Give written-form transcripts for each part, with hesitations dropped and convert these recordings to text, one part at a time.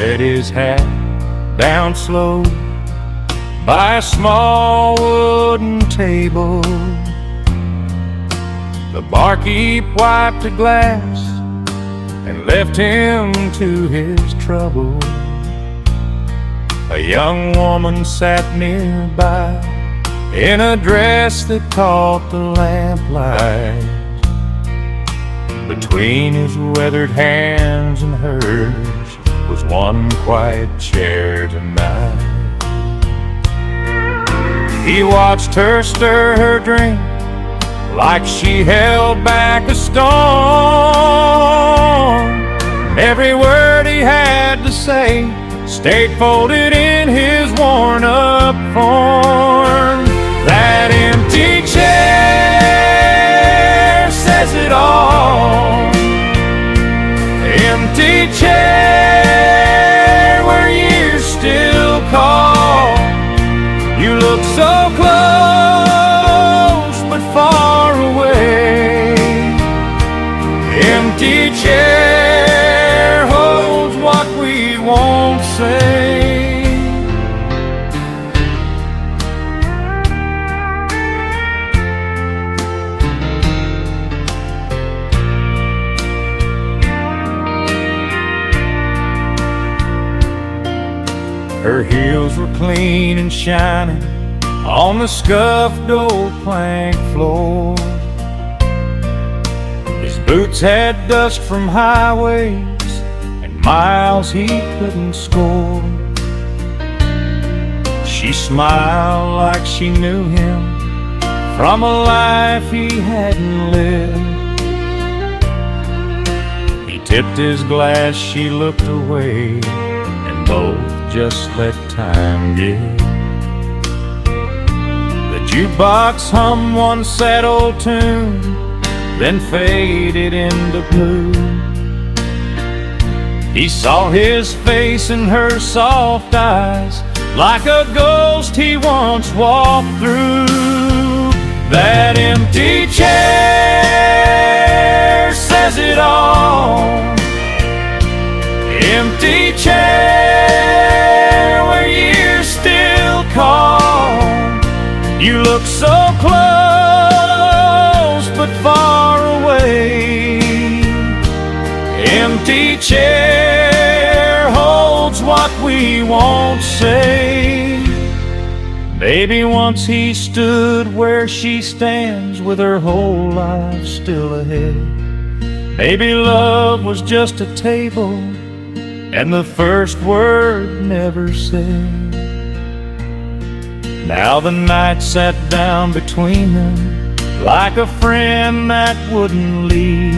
set his hat down slow by a small wooden table. The barkeep wiped a glass and left him to his trouble. A young woman sat nearby in a dress that caught the lamplight. Between his weathered hands and hers was one quiet chair tonight. He watched her stir her drink like she held back a storm. Every word he had to say stayed folded in his worn-up form. That empty chair says it all. Empty chair where years still call. You look so close but far away. Empty chair holds what we won't say. Her heels were clean and shining on the scuffed old plank floor. His boots had dust from highways and miles he couldn't score. She smiled like she knew him from a life he hadn't lived. He tipped his glass, she looked away, and both just let time give. The jukebox hummed one sad old tune, then faded into blue. He saw his face in her soft eyes, like a ghost he once walked through. That empty chair says it all. Empty chair where years still call. You look so close but far away. Empty chair holds what we won't say. Maybe once he stood where she stands with her whole life still ahead. Maybe love was just a table and the first word never said. Now the night sat down between them like a friend that wouldn't leave,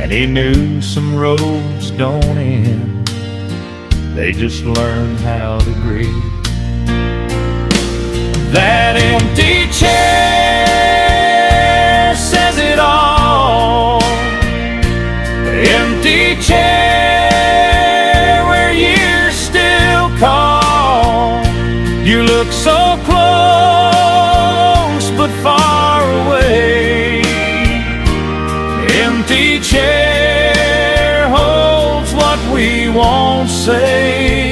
and he knew some roads don't end, they just learn how to grieve. That empty chair says it all. Empty chair where years still call. You look so close but far away. Empty chair holds what we won't say.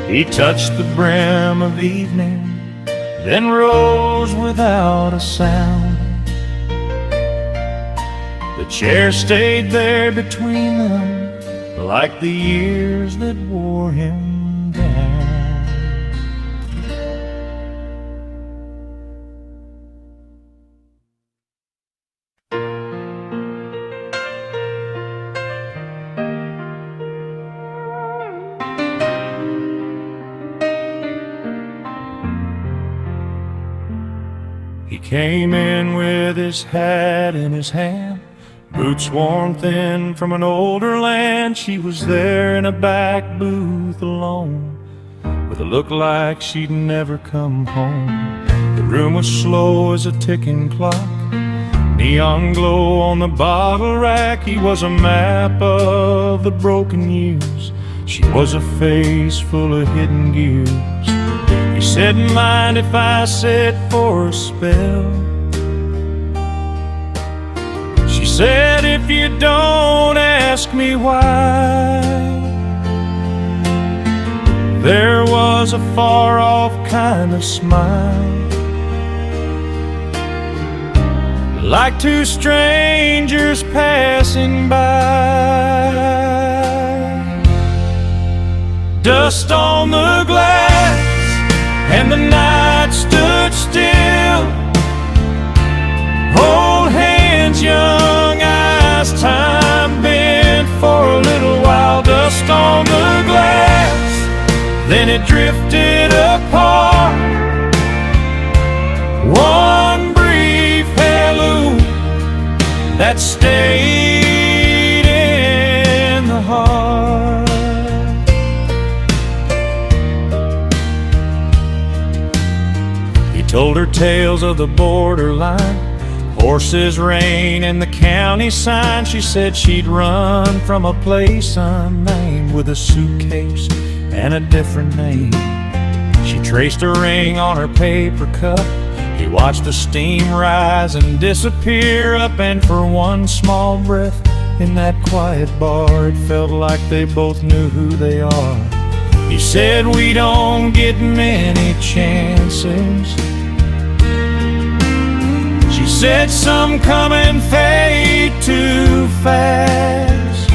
He touched the brim of evening, then rose without a sound. The chair stayed there between them like the years that wore him down. He came in with his hat in his hand, boots worn thin from an older land. She was there in a back booth alone, with a look like she'd never come home. The room was slow as a ticking clock, neon glow on the bottle rack. He was a map of the broken years She was a face full of hidden gears. He said, mind if I sit for a spell? She said, if you don't ask me why. There was a far-off kind of smile, like two strangers passing by. Dust on the glass and the night stood still. Old hands, young eyes, time bent for a little while. Dust on the glass, then it drifted apart. One brief hello that stayed in the heart. He told her tales of the borderline, horses, rain, and the county sign. She said she'd run from a place unnamed with a suitcase and a different name. She traced a ring on her paper cup. He watched the steam rise and disappear up, and for one small breath in that quiet bar, it felt like they both knew who they are. He said, we don't get many chances. She said, some come and fade too fast.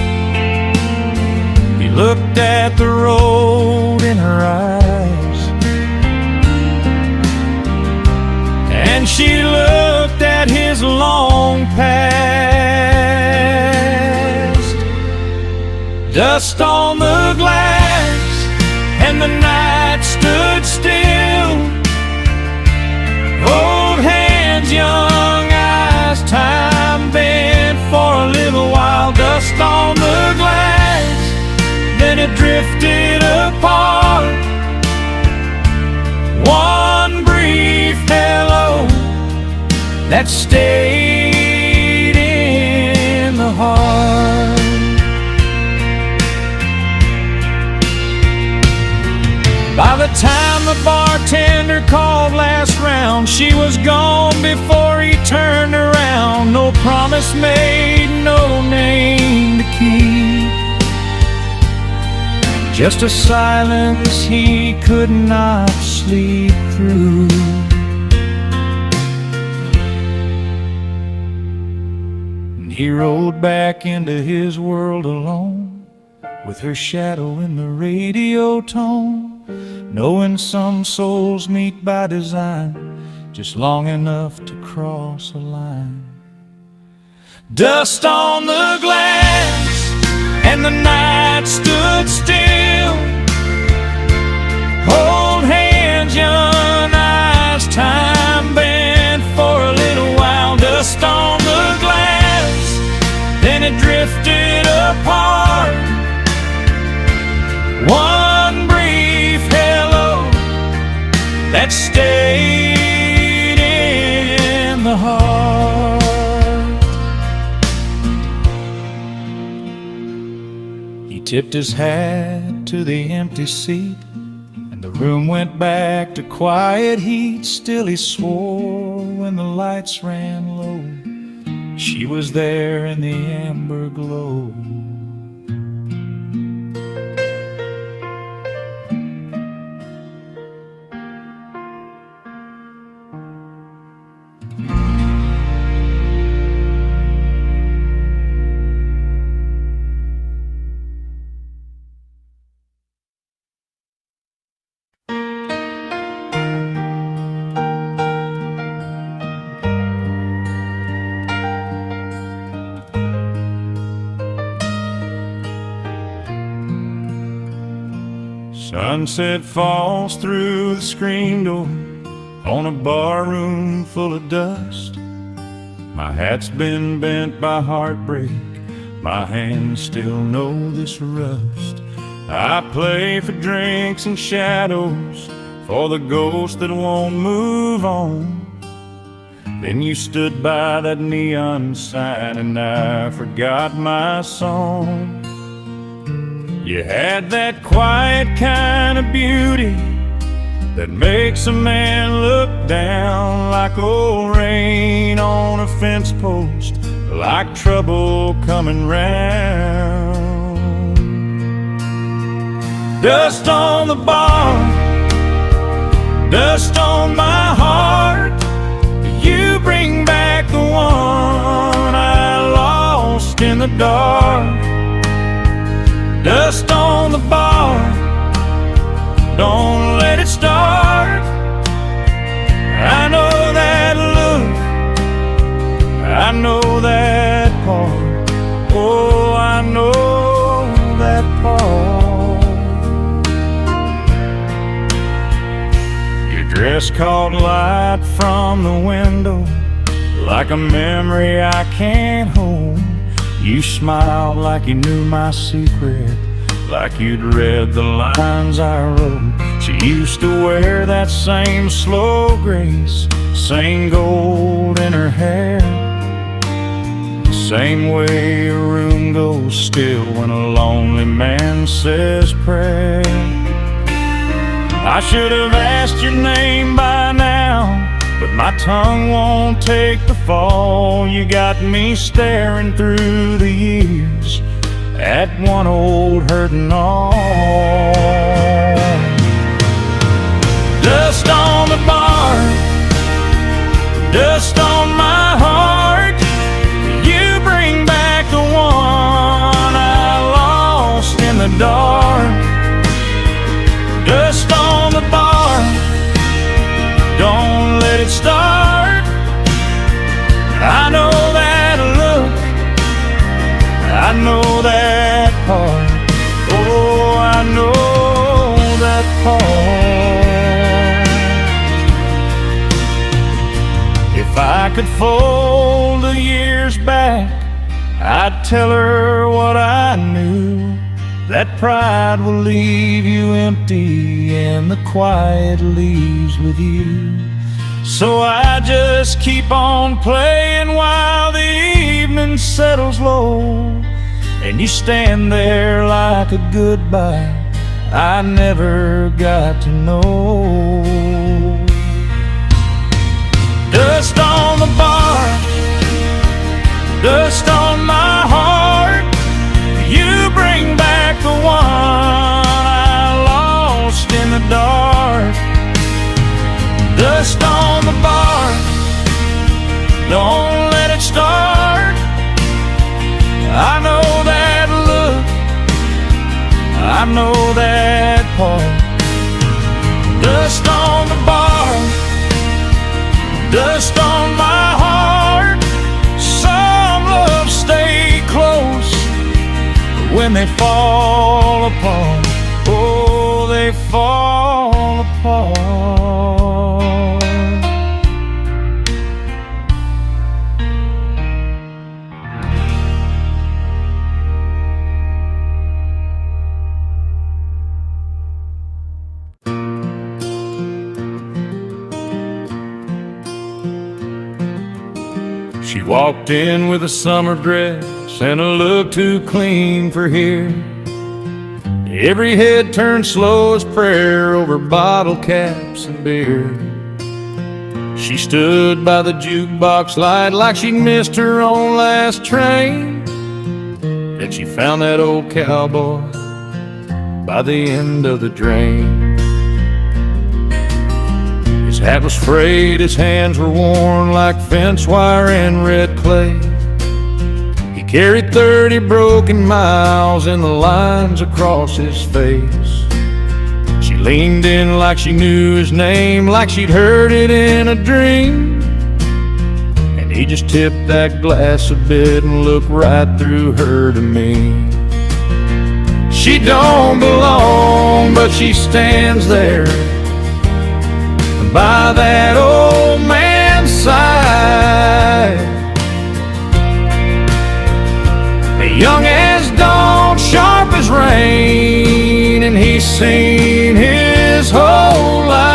He looked at the road in her eyes, and she looked at his long past. Dust on the glass and the night stood still. Old hands, young eyes, time bent for a little while. Dust on the glass, then it drifted apart. One brief hello that stayed in the heart. By the time the bartender called last round, she was gone before he turned around. No promise made, no name to keep, just a silence he could not sleep through. And he rode back into his world alone, with her shadow in the radio tone, knowing some souls meet by design, just long enough to cross a line. Dust on the glass and the night stood still. Old hands, young eyes, time bent for a little while. Dust on the glass, then it drifted apart. One brief hello that stayed in the heart. He tipped his hat to the empty seat, and the room went back to quiet heat. Still he swore when the lights ran low, she was there in the amber glow. Sunset falls through the screen door on a bar room full of dust. My hat's been bent by heartbreak, my hands still know this rust. I play for drinks and shadows, for the ghosts that won't move on. Then you stood by that neon sign and I forgot my song. You had that quiet kind of beauty that makes a man look down, like old rain on a fence post, like trouble coming round. Dust on the bar, dust on my heart. You bring back the one I lost in the dark. Dust on the bar, don't let it start. I know that look, I know that part. Oh, I know that part. Your dress caught light from the window, like a memory I can't hold. You smiled like you knew my secret, like you'd read the lines I wrote. She used to wear that same slow grace, same gold in her hair, same way a room goes still when a lonely man says prayer. I should have asked your name by now, but my tongue won't take the fall. You got me staring through the years at one old hurting arm. Dust on the bar, dust on my heart. You bring back the one I lost in the dark. Dust on the bar, don't let it start. I know that look, I know that part. Oh, I know that part. If I could fold the years back, I'd tell her what I knew, that pride will leave you empty and the quiet leaves with you. So I just keep on playing while the evening settles low, and you stand there like a goodbye I never got to know. Dust on the bar, dust on my heart. You bring back the one I lost in the dark. Dust on the bar, don't let it start. I know that look, I know that part. Dust on the bar, dust on my heart. Some loves stay close when they fall apart. Oh, they fall apart. She walked in with a summer dress and a look too clean for here. Every head turned slow as prayer over bottle caps and beer. She stood by the jukebox light like she'd missed her own last train. Then she found that old cowboy by the end of the drain. His hat was frayed, his hands were worn like fence wire and red clay. He carried 30 broken miles in the lines across his face. She leaned in like she knew his name, like she'd heard it in a dream. And he just tipped that glass a bit and looked right through her to me. She don't belong, but she stands there by that old man's side, young as dawn, sharp as rain, and he's seen his whole life.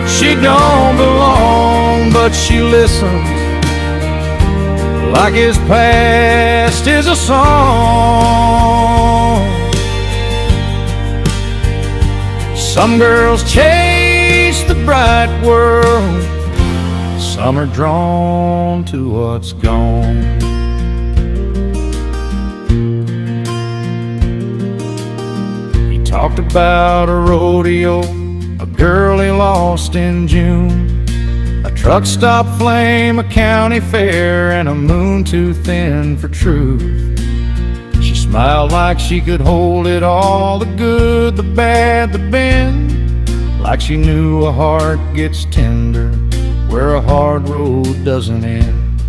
She don't belong, but she listens like his past is a song. Some girls chase the bright world, some are drawn to what's gone. He talked about a rodeo, a girl he lost in June, a truck stop flame, a county fair, and a moon too thin for truth. She smiled like she could hold it all, the good, the bad, the bend, like she knew a heart gets tender where a hard road doesn't end.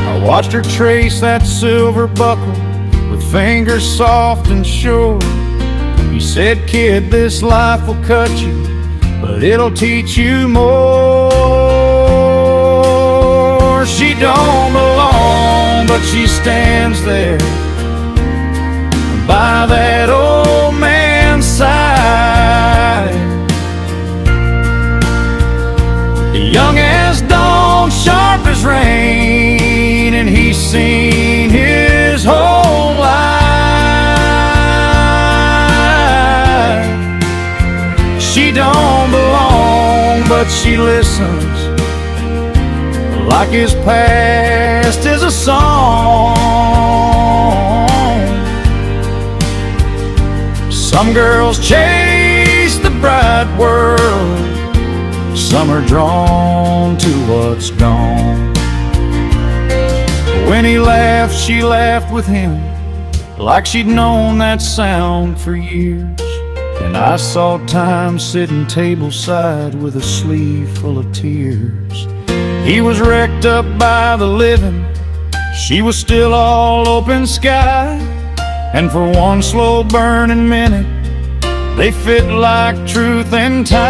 I watched her trace that silver buckle with fingers soft and sure. He said, kid, this life will cut you, but it'll teach you more. She don't belong, but she stands there by that old man's side, young as dawn, sharp as rain, and he's seen his whole life. She don't belong, but she listens like his past is a song. Some girls chase the bright world, some are drawn to what's gone. When he laughed, she laughed with him, like she'd known that sound for years. And I saw time sitting tableside with a sleeve full of tears. He was wrecked up by the living, she was still all open sky. And for one slow burning minute, they fit like truth and time.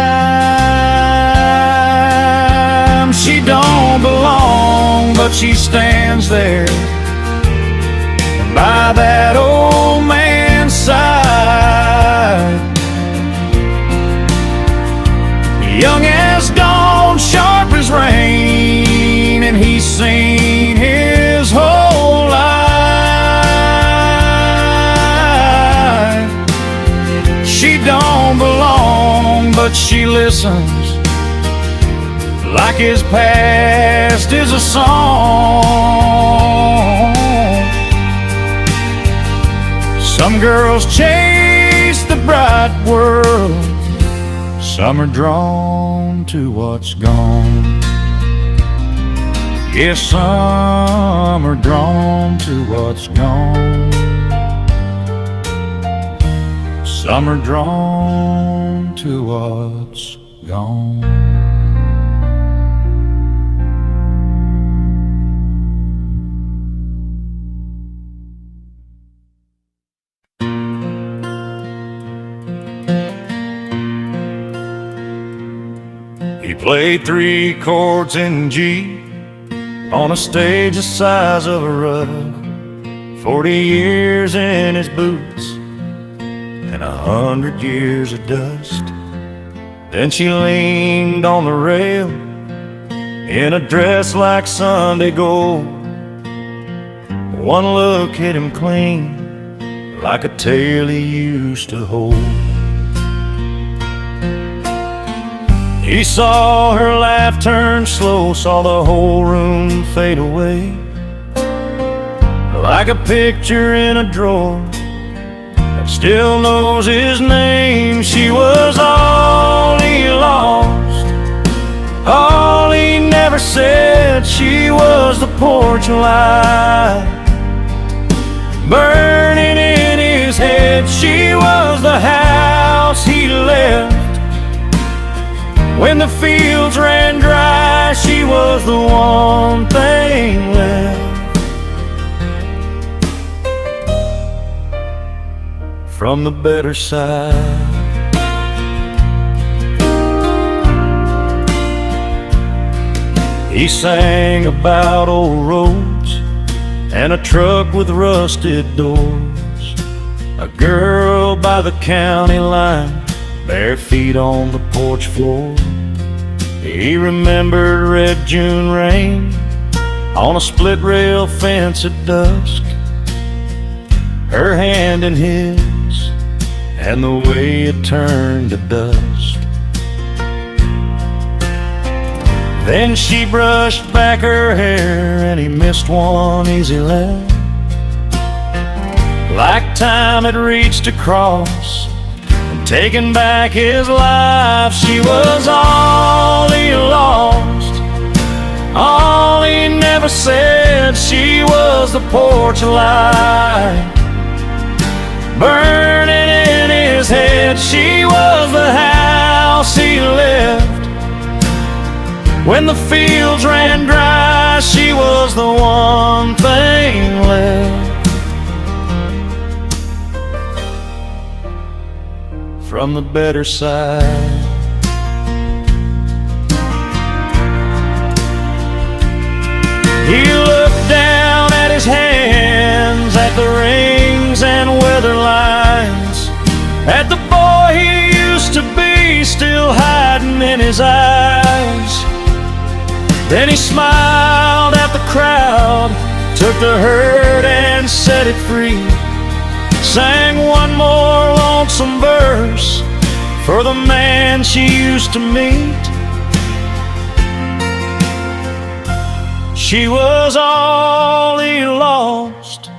She don't belong, but she stands there by that old man's side, young as dawn, sharp as rain, and he's seen his whole life. She don't belong, but she listens like his past is a song. Some girls chase the bright world, some are drawn to what's gone. Yes, some are drawn to what's gone. Some are drawn to what's gone. He played 3 chords in G on a stage the size of a rug, 40 years in his boots and 100 years of dust. Then she leaned on the rail in a dress like Sunday gold. One look hit him clean like a tale he used to hold. He saw her laugh turn slow, saw the whole room fade away, like a picture in a drawer that still knows his name. She was all he lost, all he never said. She was the porch light burning in his head. She was the house he left when the fields ran dry. She was the one thing left from the better side. He sang about old roads and a truck with rusted doors, a girl by the county line, bare feet on the porch floor. He remembered red June rain on a split rail fence at dusk, her hand in his, and the way it turned to dust. Then she brushed back her hair and he missed one easy laugh, like time had reached across and taken back his life. She was all he lost, all he never said. She was the porch light burning in his head. She was the house he left when the fields ran dry. She was the one thing left from the better side. He looked down at his hands, at the rings and weather lines, at the boy he used to be, still hiding in his eyes. Then he smiled at the crowd, took the hurt and set it free, sang one more lonesome verse for the man she used to meet. She was all he lost,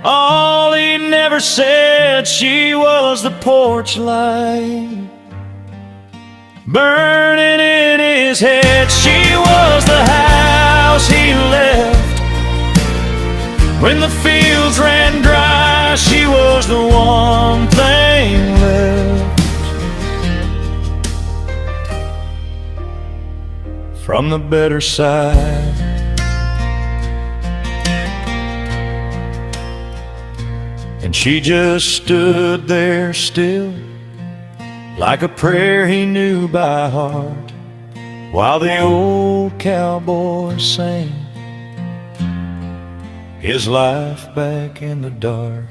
all he never said. She was the porch light burning in his head. She was the house he left when the fields ran dry. She was the one thing left from the better side. And she just stood there still, like a prayer he knew by heart, while the old cowboy sang his life back in the dark.